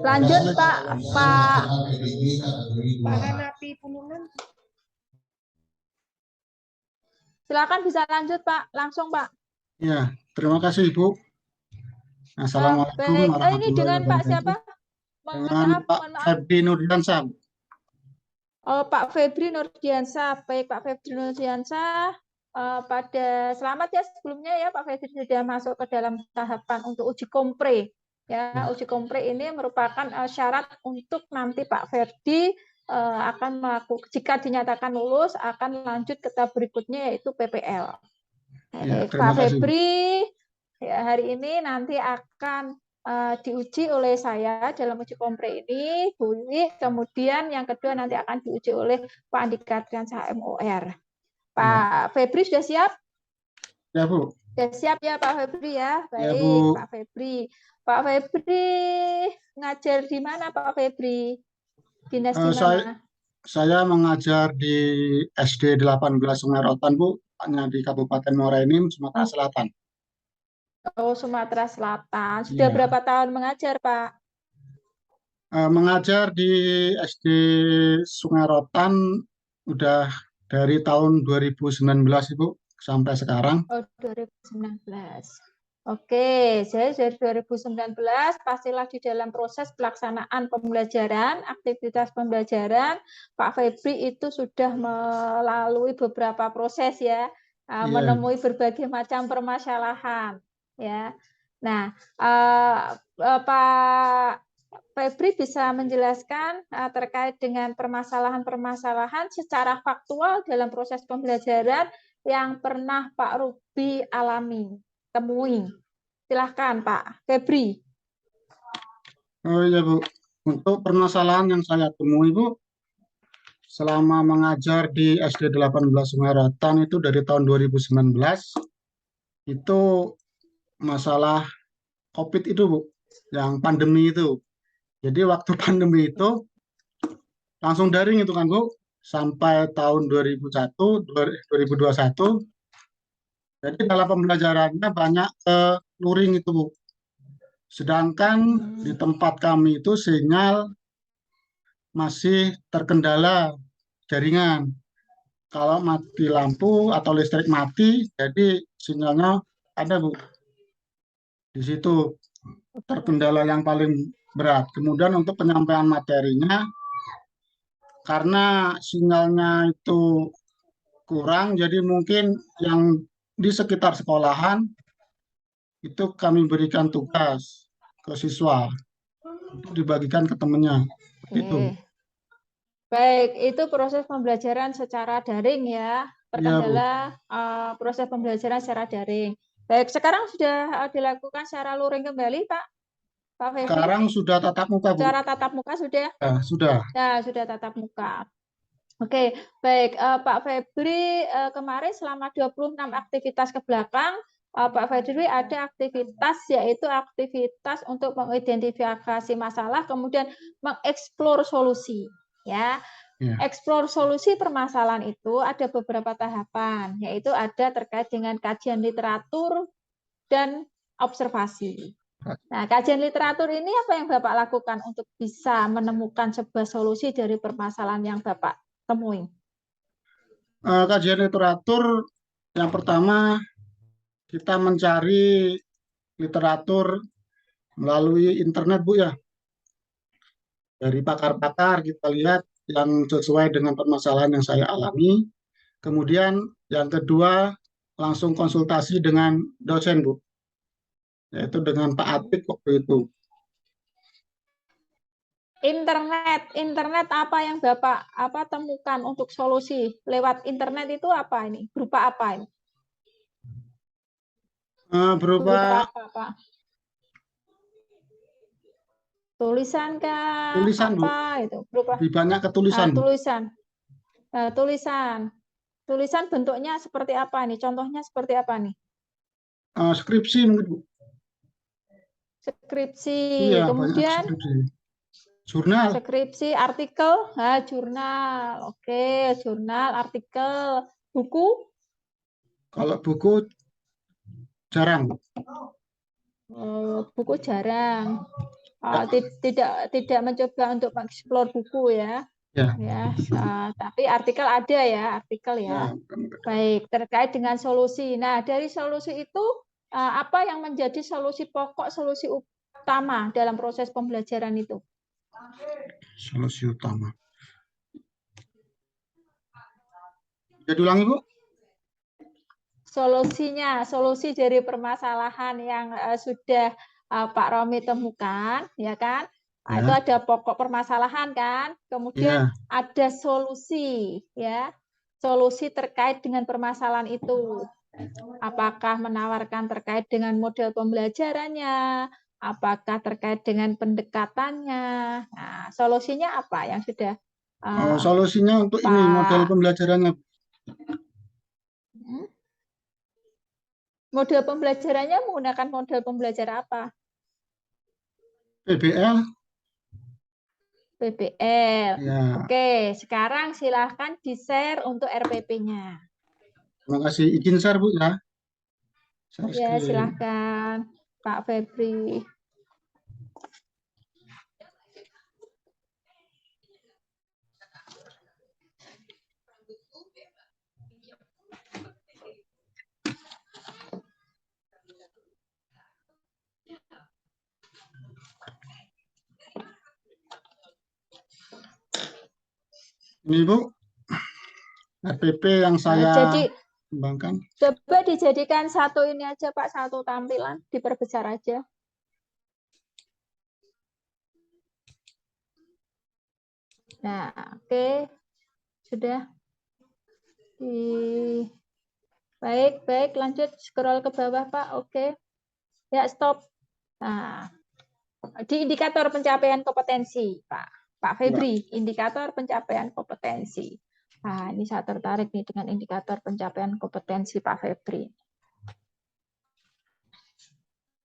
Lanjut Pak Hanapi Pulungan. Silakan bisa lanjut Pak, langsung Pak. Ya, terima kasih Ibu. Assalamualaikum Baik, ini warahmatullahi dengan Pak wabarakatuh. siapa? Dengan Maaf, Pak mohon maaf. Febri Nurdiansyah. Oh, Pak Febri Nurdiansyah. Baik, Pak Febri Nurdiansyah. Selamat ya sebelumnya ya Pak Febri sudah masuk ke dalam tahapan untuk uji kompre. Ya, uji kompre ini merupakan syarat untuk nanti Pak Ferdi akan melakukan, jika dinyatakan lulus akan lanjut ke tahap berikutnya yaitu PPL. Ya, Pak kasih. Febri ya, hari ini nanti akan diuji oleh saya dalam uji kompre ini, Bu Wiwi. Kemudian yang kedua nanti akan diuji oleh Pak Andika Triansyah MOR. Pak Febri sudah siap? Ya Bu. Sudah siap ya Pak Febri ya? Baik ya, Bu. Pak Febri. Pak Febri ngajar di mana Pak Febri? Dinas di mana? Saya mengajar di SD 18 Sungai Rotan Bu, hanya di Kabupaten Muara Enim, Sumatera Selatan. Oh, Sumatera Selatan. Sudah berapa tahun mengajar, Pak? Mengajar di SD Sungai Rotan udah dari tahun 2019 Ibu sampai sekarang. Oh, 2019. Oke, saya dari 2019 pastilah di dalam proses pelaksanaan pembelajaran, aktivitas pembelajaran, Pak Febri itu sudah melalui beberapa proses ya, menemui berbagai macam permasalahan ya. Nah, Pak Febri bisa menjelaskan terkait dengan permasalahan-permasalahan secara faktual dalam proses pembelajaran yang pernah Pak Ruby alami, temui. Silahkan Pak Febri. Oh iya Bu, untuk permasalahan yang saya temui Bu, selama mengajar di SD 18 Sungai Rotan itu dari tahun 2019, itu masalah COVID itu Bu, yang pandemi itu. Jadi waktu pandemi itu langsung daring itu kan Bu, sampai tahun 2021. Jadi dalam pembelajarannya banyak luring itu Bu. Sedangkan di tempat kami itu sinyal masih terkendala jaringan. Kalau mati lampu atau listrik mati, jadi sinyalnya ada Bu. Di situ terkendala yang paling berat. Kemudian untuk penyampaian materinya, karena sinyalnya itu kurang, jadi mungkin yang di sekitar sekolahan itu kami berikan tugas ke siswa untuk dibagikan ke temannya. Itu. Baik, itu proses pembelajaran secara daring ya, terkendala proses pembelajaran secara daring. Baik, sekarang sudah dilakukan secara luring kembali, Pak Febri? Sekarang sudah tatap muka, Bu. Secara tatap muka sudah? Ya, sudah. Ya, sudah tatap muka. Oke, baik. Pak Febri, kemarin selama 26 aktivitas ke belakang, Pak Febri ada aktivitas, yaitu aktivitas untuk mengidentifikasi masalah, kemudian mengeksplor solusi. Ya, eksplor solusi permasalahan itu ada beberapa tahapan, yaitu ada terkait dengan kajian literatur dan observasi. Nah, kajian literatur ini apa yang Bapak lakukan untuk bisa menemukan sebuah solusi dari permasalahan yang Bapak temui? Kajian literatur yang pertama kita mencari literatur melalui internet, Bu ya. Dari pakar-pakar kita lihat yang sesuai dengan permasalahan yang saya alami. Kemudian yang kedua langsung konsultasi dengan dosen, Bu. Yaitu dengan Pak Atik waktu itu. Internet apa yang Bapak temukan untuk solusi lewat internet itu apa ini? Berupa apa ini? Berupa apa, Pak? Tulisan kah? Tulisan, Bu. Itu berupa lebih banyak ke tulisan. Tulisan bentuknya seperti apa nih? Contohnya seperti apa nih? Skripsi mungkin, Bu. Skripsi. Iya, kemudian skripsi. Jurnal. Skripsi, artikel, jurnal. Oke, jurnal, artikel, buku. Kalau buku jarang. buku jarang. Ya. Tidak mencoba untuk mengeksplor buku ya. Ya. Tapi artikel ada ya, artikel ya. Baik, terkait dengan solusi. Nah, dari solusi itu apa yang menjadi solusi pokok, solusi utama dalam proses pembelajaran itu? Solusi utama. Jadi ulangi, Bu. Solusi dari permasalahan yang sudah Pak Romi temukan, ya kan? Ya. Itu ada pokok permasalahan kan, kemudian Ya. ada solusi, ya, solusi terkait dengan permasalahan itu. Apakah menawarkan terkait dengan model pembelajarannya, apakah terkait dengan pendekatannya. Nah, solusinya apa yang sudah Solusinya untuk ini model Pak pembelajarannya. Model pembelajarannya menggunakan model pembelajaran apa? PBL. PBL. Ya. Oke, sekarang silahkan di-share untuk RPP-nya. Terima kasih. Izin share, Bu, ya. Share Ya, screen. silahkan Pak Febri. Ini, Bu, RPP yang saya kembangkan. Coba dijadikan satu ini aja, Pak, satu tampilan, diperbesar aja. Nah, oke. Sudah. Baik, lanjut scroll ke bawah, Pak. Oke. Ya, stop. Nah, di indikator pencapaian kompetensi, Pak Febri, indikator pencapaian kompetensi. Nah, ini saya tertarik nih dengan indikator pencapaian kompetensi Pak Febri.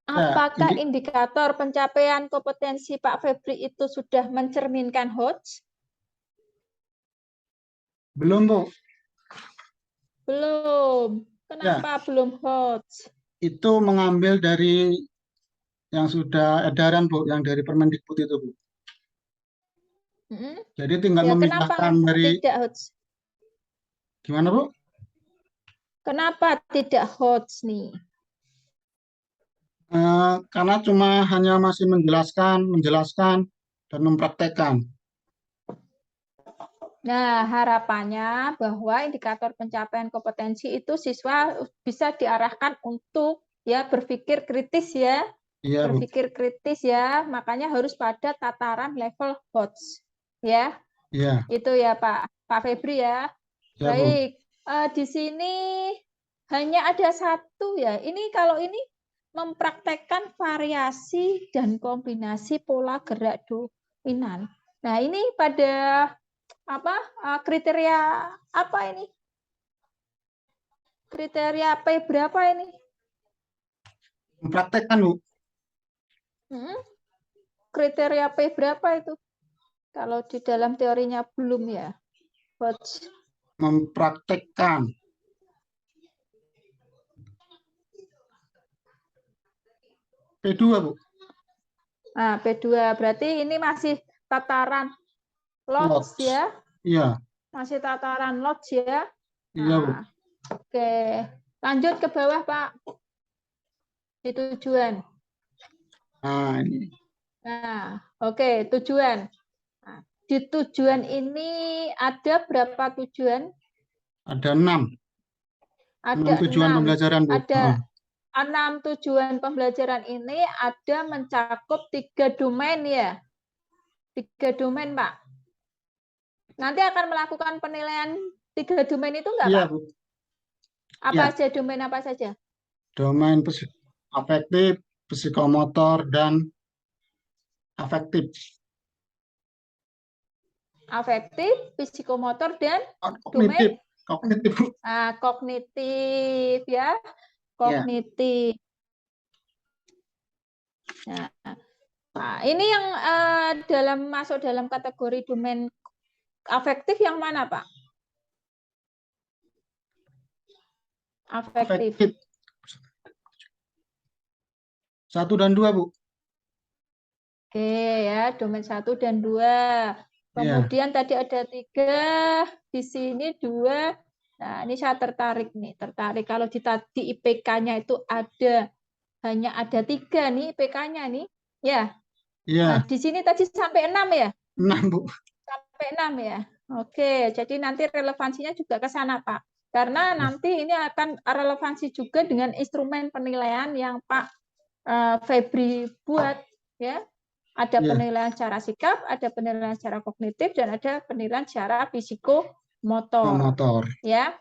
Apakah indikator pencapaian kompetensi Pak Febri itu sudah mencerminkan HOTS? Belum, Bu. Belum. Kenapa belum HOTS? Itu mengambil dari yang sudah edaran, Bu, yang dari Permendikbud itu, Bu. Jadi tinggal memindahkan dari tidak HOTS? Gimana, Bu? Kenapa tidak HOTS nih? Karena cuma hanya masih menjelaskan, dan mempraktekkan. Nah, harapannya bahwa indikator pencapaian kompetensi itu siswa bisa diarahkan untuk ya berpikir kritis ya. Iya, Bu. Berpikir kritis ya, makanya harus pada tataran level HOTS. Ya. Iya. Itu ya Pak Febri ya. Ya, Baik, di sini hanya ada satu ya. Ini kalau ini mempraktekkan variasi dan kombinasi pola gerak dominan. Nah, ini pada apa kriteria apa ini? Kriteria P berapa ini? Mempraktekkan, Bu. Kriteria P berapa itu? Kalau di dalam teorinya belum ya. Mempraktekkan. P2, Bu. Nah, P2 berarti ini masih tataran LOTS ya? Iya. Masih tataran LOTS ya? Iya, Bu. Oke, lanjut ke bawah, Pak. Di tujuan. Nah, ini. Nah, oke, tujuan. Nah, di tujuan ini ada berapa tujuan? Ada 6. Ada 6 tujuan pembelajaran, Bu. Ada 6 tujuan pembelajaran ini ada mencakup 3 domain ya. 3 domain, Pak. Nanti akan melakukan penilaian 3 domain itu enggak, Iya, Pak? Bu. Apa saja domain apa saja? Domain afektif, psikomotor, dan afektif. Afektif, psikomotor, dan kognitif. domain Kognitif. Kognitif ya. Kognitif. Nah, ini yang masuk dalam kategori domain afektif yang mana, Pak? Afektif. 1 dan 2, Bu. Oke ya, domain 1 dan 2. Kemudian tadi ada 3, di sini 2. Nah, ini saya tertarik nih, tertarik kalau di tadi IPK-nya itu hanya ada 3 nih IPK-nya nih. Ya. Nah, di sini tadi sampai 6 ya? 6, Bu. Sampai 6 ya. Oke, jadi nanti relevansinya juga ke sana, Pak. Karena nanti ini akan relevansi juga dengan instrumen penilaian yang Pak Febri buat, ya. Ada penilaian secara sikap, ada penilaian secara kognitif, dan ada penilaian secara psikomotor. Motor. Ya.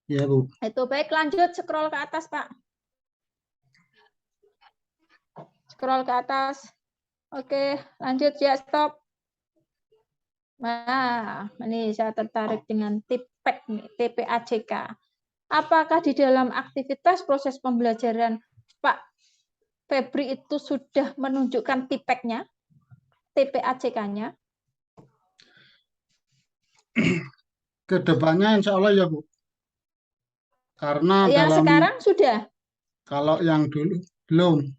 Ya, Bu. Itu baik, lanjut scroll ke atas, Pak. Scroll ke atas. Oke, lanjut ya, stop. Nah, ini saya tertarik dengan TPACK nih, TPACK. Apakah di dalam aktivitas proses pembelajaran Pak Febri itu sudah menunjukkan TPACK-nya, TPACK-nya? Kedepannya insya Allah ya, Bu. Karena Yang sekarang sudah? Kalau yang dulu belum.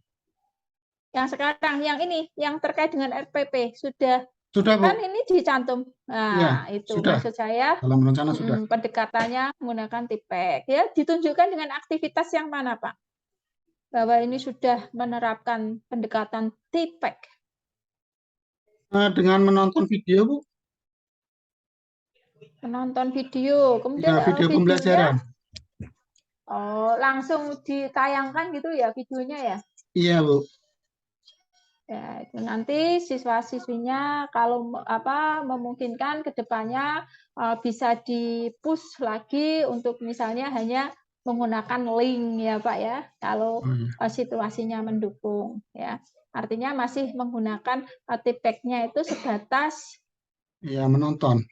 Yang sekarang, yang ini, yang terkait dengan RPP, sudah? Sudah, Bu. Kan ini dicantum. Nah, Ya, itu sudah. maksud saya. Dalam rencana sudah. Pendekatannya menggunakan TPACK. Ya, ditunjukkan dengan aktivitas yang mana, Pak? Bahwa ini sudah menerapkan pendekatan TPACK. Dengan menonton video, Bu. Menonton video, kemudian Ya, video videonya pembelajaran. Langsung ditayangkan gitu ya videonya ya? Iya, Bu. Ya, itu nanti siswa-siswinya kalau memungkinkan ke depannya bisa di-push lagi untuk misalnya hanya menggunakan link ya Pak ya, kalau situasinya mendukung ya. Artinya masih menggunakan TPACK-nya itu sebatas ya menonton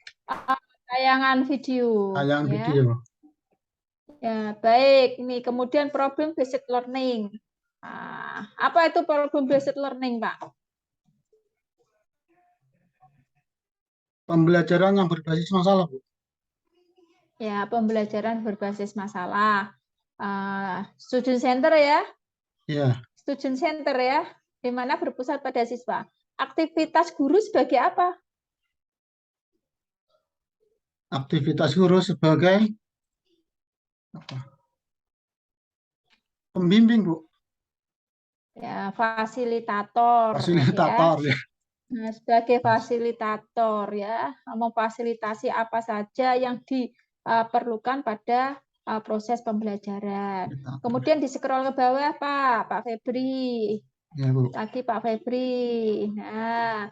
tayangan video. tayangan ya. video. Ya, baik. Ini kemudian problem based learning. Nah, apa itu problem based learning, Pak? Pembelajaran yang berbasis masalah, Bu. Ya, pembelajaran berbasis masalah. Student center ya? Ya. Student center ya, di mana berpusat pada siswa. Aktivitas guru sebagai apa? Aktivitas guru sebagai pembimbing, Bu. Ya, fasilitator. Fasilitator ya. Nah, sebagai fasilitator ya, memfasilitasi apa saja yang diperlukan pada proses pembelajaran. Kemudian di scroll ke bawah Pak Febri. Ya, Bu. Tadi Pak Febri. Nah,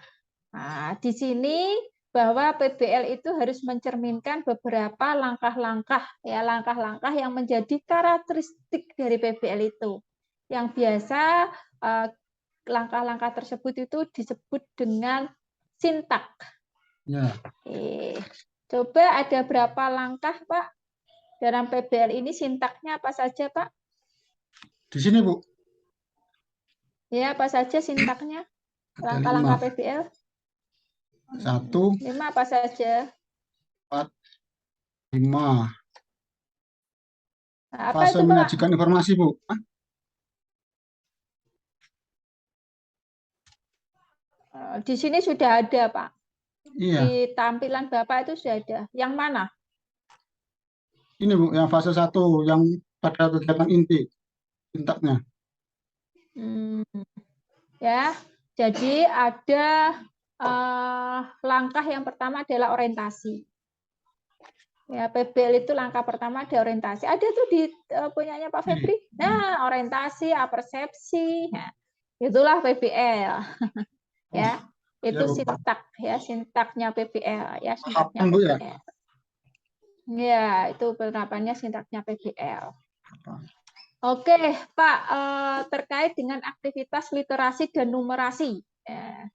di sini bahwa PBL itu harus mencerminkan beberapa langkah-langkah ya, langkah-langkah yang menjadi karakteristik dari PBL itu. Yang biasa langkah-langkah tersebut itu disebut dengan sintak. Ya. Coba ada berapa langkah, Pak? Dalam PBL ini sintaknya apa saja, Pak? Di sini, Bu. Ya, apa saja sintaknya? Langkah-langkah PBL. 1, 5 apa saja? 4, 5. Nah, apa Fase itu, Pak? menyajikan informasi, Bu. Di sini sudah ada, Pak. Iya. Di tampilan Bapak itu sudah ada. Yang mana? Ini, Bu, yang fase 1 yang pada kegiatan inti sintaknya. Ya, jadi ada langkah yang pertama adalah orientasi. Ya, PBL itu langkah pertama ada orientasi. Ada tuh di punyanya Pak Febri. Nah, orientasi, persepsi. Nah, itulah PBL. Ya, itu sintak ya, sintaknya PBL ya, sintaknya PBL. Ya, itu penerapannya sintaknya PBL. Oke, Pak, terkait dengan aktivitas literasi dan numerasi. Ya.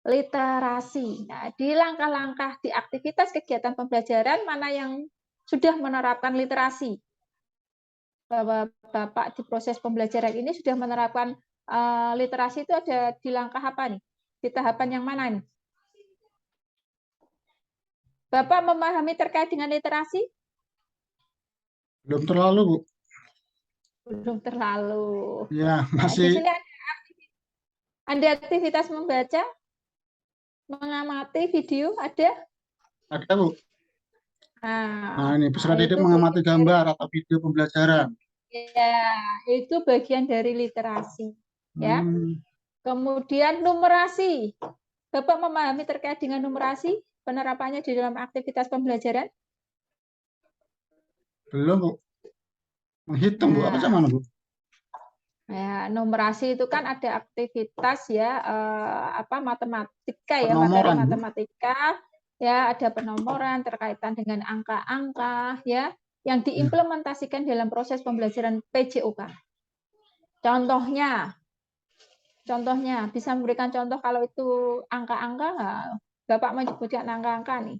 Literasi. Nah, di langkah-langkah di aktivitas kegiatan pembelajaran mana yang sudah menerapkan literasi? Bahwa Bapak di proses pembelajaran ini sudah menerapkan literasi itu ada di langkah apa nih? Di tahapan yang mana nih? Bapak memahami terkait dengan literasi? Belum terlalu, Bu. Belum terlalu. Ya, Nah, masih. di sini Ada aktivitas membaca, mengamati video, ada? Ada, Bu. Nah, Nah, ini peserta didik itu mengamati bagian dari, gambar atau video pembelajaran. ya, itu bagian dari literasi. Ya. Hmm, Kemudian numerasi. Bapak memahami terkait dengan numerasi, penerapannya di dalam aktivitas pembelajaran? belum, Bu. Menghitung, Bu. Apa Nah, sama, Bu? ya, numerasi itu kan ada aktivitas ya matematika ya, materi Penomoran, Bu. matematika ya, ada penomoran terkaitan dengan angka-angka ya yang Ya. diimplementasikan dalam proses pembelajaran PJOK. Contohnya bisa memberikan contoh kalau itu angka-angka nggak? Bapak menyebutkan angka-angka nih.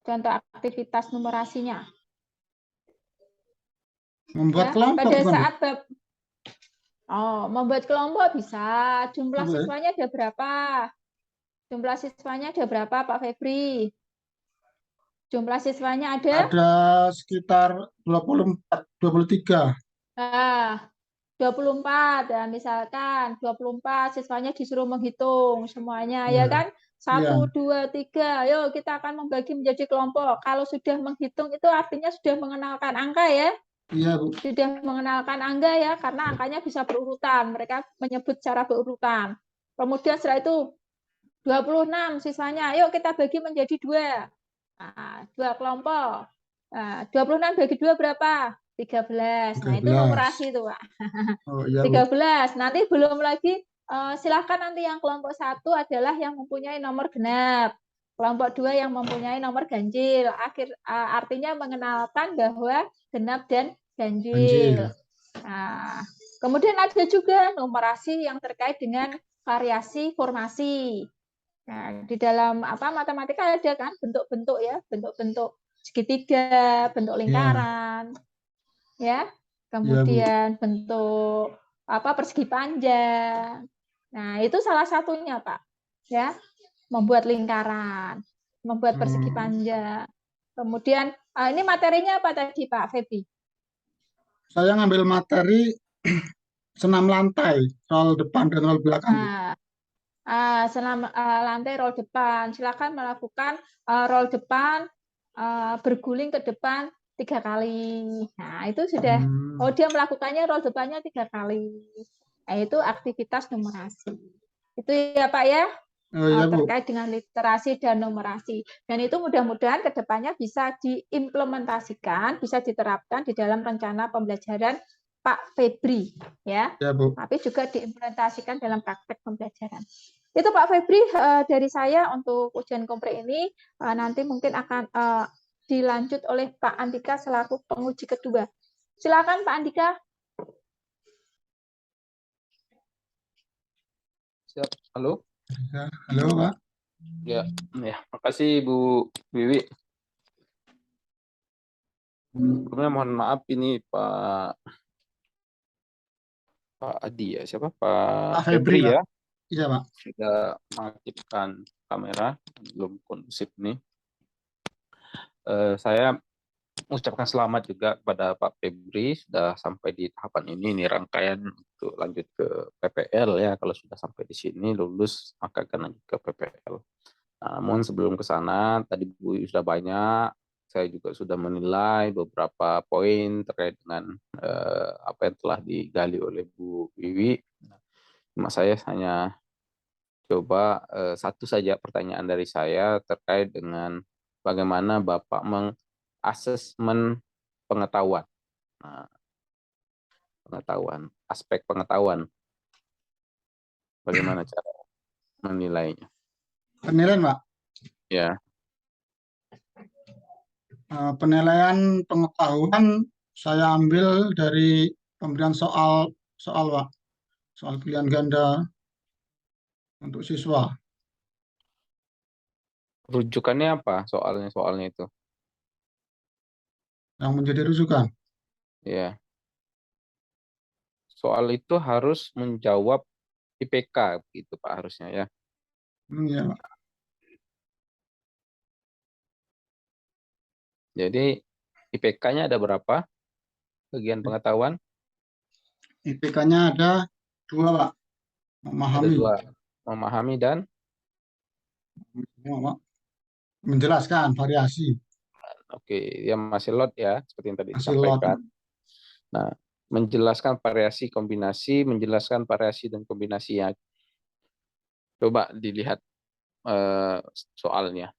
Contoh aktivitas numerasinya. Membuat Ya, kelompok, pada bukan, Bu? saat membuat kelompok bisa. Jumlah Apa ya? siswanya ada berapa? Jumlah siswanya ada berapa, Pak Febri? Jumlah siswanya ada? Ada sekitar 24, 23. Nah, 24. Ya, misalkan 24 siswanya disuruh menghitung semuanya, ya Ya, kan? iya, 1, 2, 3. Yuk, kita akan membagi menjadi kelompok. Kalau sudah menghitung itu artinya sudah mengenalkan angka ya. iya, Bu. Sudah mengenalkan angka ya, karena angkanya bisa berurutan. Mereka menyebut secara berurutan. Kemudian setelah itu 26 siswanya, yuk kita bagi menjadi 2. Nah, 2 kelompok. Nah, 26 bagi 2 berapa? 13. Nah, itu 13. numerasi itu, Pak. Oh, iya, Bu. 13. Nanti belum lagi, silahkan nanti yang kelompok 1 adalah yang mempunyai nomor genap. Kelompok 2 yang mempunyai nomor ganjil. Artinya mengenalkan bahwa genap dan ganjil. Ganjil. Nah, kemudian ada juga numerasi yang terkait dengan variasi formasi. Nah, di dalam matematika ada kan bentuk-bentuk ya, bentuk-bentuk segitiga, bentuk Ya, lingkaran, ya. iya, Bu. Kemudian bentuk persegi panjang. Nah, itu salah satunya, Pak. Ya, membuat lingkaran, membuat persegi Hmm, panjang. Kemudian ini materinya apa tadi, Pak Feby? saya ngambil materi senam lantai, roll depan dan roll belakang, Bu. Nah, selama lantai roll depan, silakan melakukan roll depan, berguling ke depan 3 kali. Nah, itu sudah, Hmm. dia melakukannya roll depannya 3 kali. Nah, itu aktivitas numerasi. Itu ya Pak ya, Oh, iya, Bu. terkait dengan literasi dan numerasi. Dan itu mudah-mudahan ke depannya bisa diimplementasikan, bisa diterapkan di dalam rencana pembelajaran Pak Febri. Ya, Ya, Bu. tapi juga diimplementasikan dalam praktek pembelajaran. Itu Pak Febri dari saya untuk ujian kompre ini, nanti mungkin akan dilanjut oleh Pak Andika selaku penguji kedua. Silakan Pak Andika. Siap. Halo. Ya, halo, Pak. Ya, makasih Bu Wiwi. Sebelumnya mohon maaf ini Pak Adi ya, siapa? Pak Pak Febri, Febri Pak. ya, Iya, Pak. sudah mengaktifkan kamera, belum kondusif nih. Saya mengucapkan selamat juga kepada Pak Febri sudah sampai di tahapan ini rangkaian untuk lanjut ke PPL ya. Kalau sudah sampai di sini lulus maka akan lanjut ke PPL. Namun sebelum ke sana tadi Bu sudah banyak, saya juga sudah menilai beberapa poin terkait dengan apa yang telah digali oleh Bu Wiwi. Cuma saya hanya coba satu saja pertanyaan dari saya terkait dengan bagaimana Bapak mengasesmen pengetahuan. Nah, aspek pengetahuan, bagaimana cara menilainya? Penilaian, Pak. Ya, Penilaian pengetahuan saya ambil dari pemberian soal, Pak. Soal pilihan ganda untuk siswa. rujukannya apa soalnya itu? Yang menjadi rujukan. Ya, soal itu harus menjawab IPK gitu Pak harusnya ya. Ya, Pak. Jadi IPK-nya ada berapa? Bagian pengetahuan? IPK-nya ada 2, Pak. Ada memahami, dua, memahami dan menjelaskan variasi, oke, dia masih lot ya, seperti yang tadi masih lot. disampaikan. Nah, menjelaskan variasi kombinasi, menjelaskan variasi dan kombinasinya. Coba dilihat soalnya.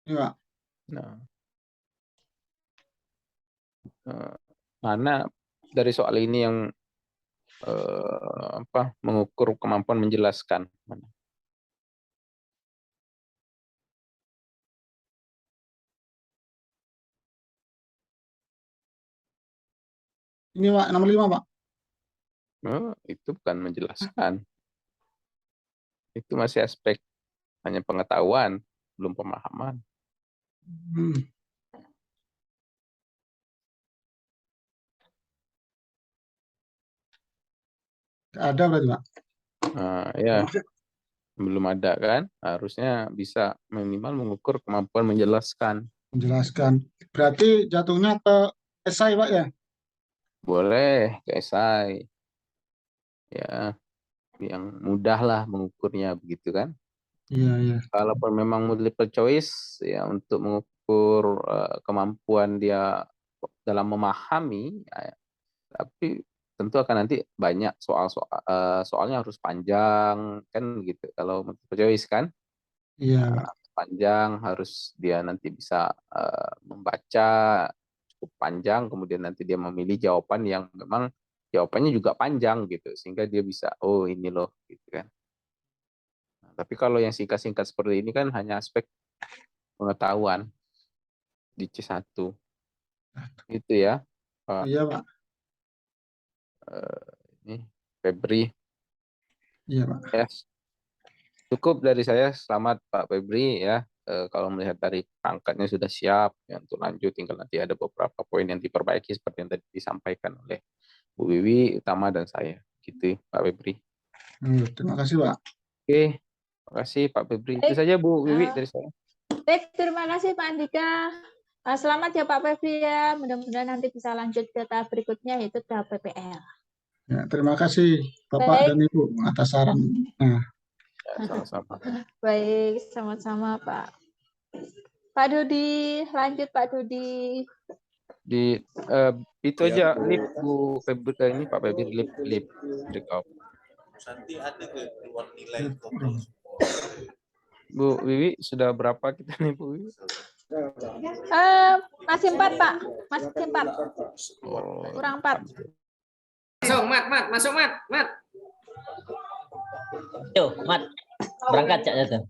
Ini Pak. Nah, mana dari soal ini yang mengukur kemampuan menjelaskan? Mana? Ini Pak, nomor 5 Pak. Itu bukan menjelaskan. Itu masih aspek hanya pengetahuan, belum pemahaman. Ada berarti Pak. Nah, ya, belum ada kan? Harusnya bisa minimal mengukur kemampuan menjelaskan. Menjelaskan. Berarti jatuhnya ke esai Pak ya? Boleh ke esai. Ya, yang mudah lah mengukurnya begitu kan? Iya, iya. Kalaupun memang multiple choice ya untuk mengukur kemampuan dia dalam memahami, ya, tapi tentu akan nanti banyak soalnya harus panjang kan gitu. Kalau multiple choice kan Iya Pak. panjang, harus dia nanti bisa membaca cukup panjang, kemudian nanti dia memilih jawaban yang memang jawabannya juga panjang gitu, sehingga dia bisa oh ini loh gitu kan. Nah, tapi kalau yang singkat-singkat seperti ini kan hanya aspek pengetahuan di C1 gitu ya Pak. Iya Pak. Ini Febri. Iya Pak. Yes. Cukup dari saya. Selamat Pak Febri ya. Kalau melihat dari perangkatnya sudah siap ya, untuk lanjut, tinggal nanti ada beberapa poin yang diperbaiki seperti yang tadi disampaikan oleh Bu Wiwi, Utama, dan saya. Gitu Pak Febri. Terima kasih Pak. Oke, terima kasih Pak Febri. Itu saja Bu Wiwi dari saya. Baik, terima kasih Pak Andika. Selamat ya Pak Febri ya. Mudah-mudahan nanti bisa lanjut ke tahap berikutnya, yaitu tahap PPL. Ya, terima kasih Bapak dan Ibu atas saran. Nah, Ya, sama-sama. Baik, sama-sama Pak. Pak Dodi, lanjut Pak Dodi. Di itu aja lip Bu Febri, ini Pak Febri lip break out. Nanti ada ke keluar nilai Bu Wiwi sudah berapa kita nih Bu Wiwi? Masih 4 Pak, masih 4. Kurang 4. Masuk, Mat. Yuk, Mat. Berangkat, Cak Jatuh.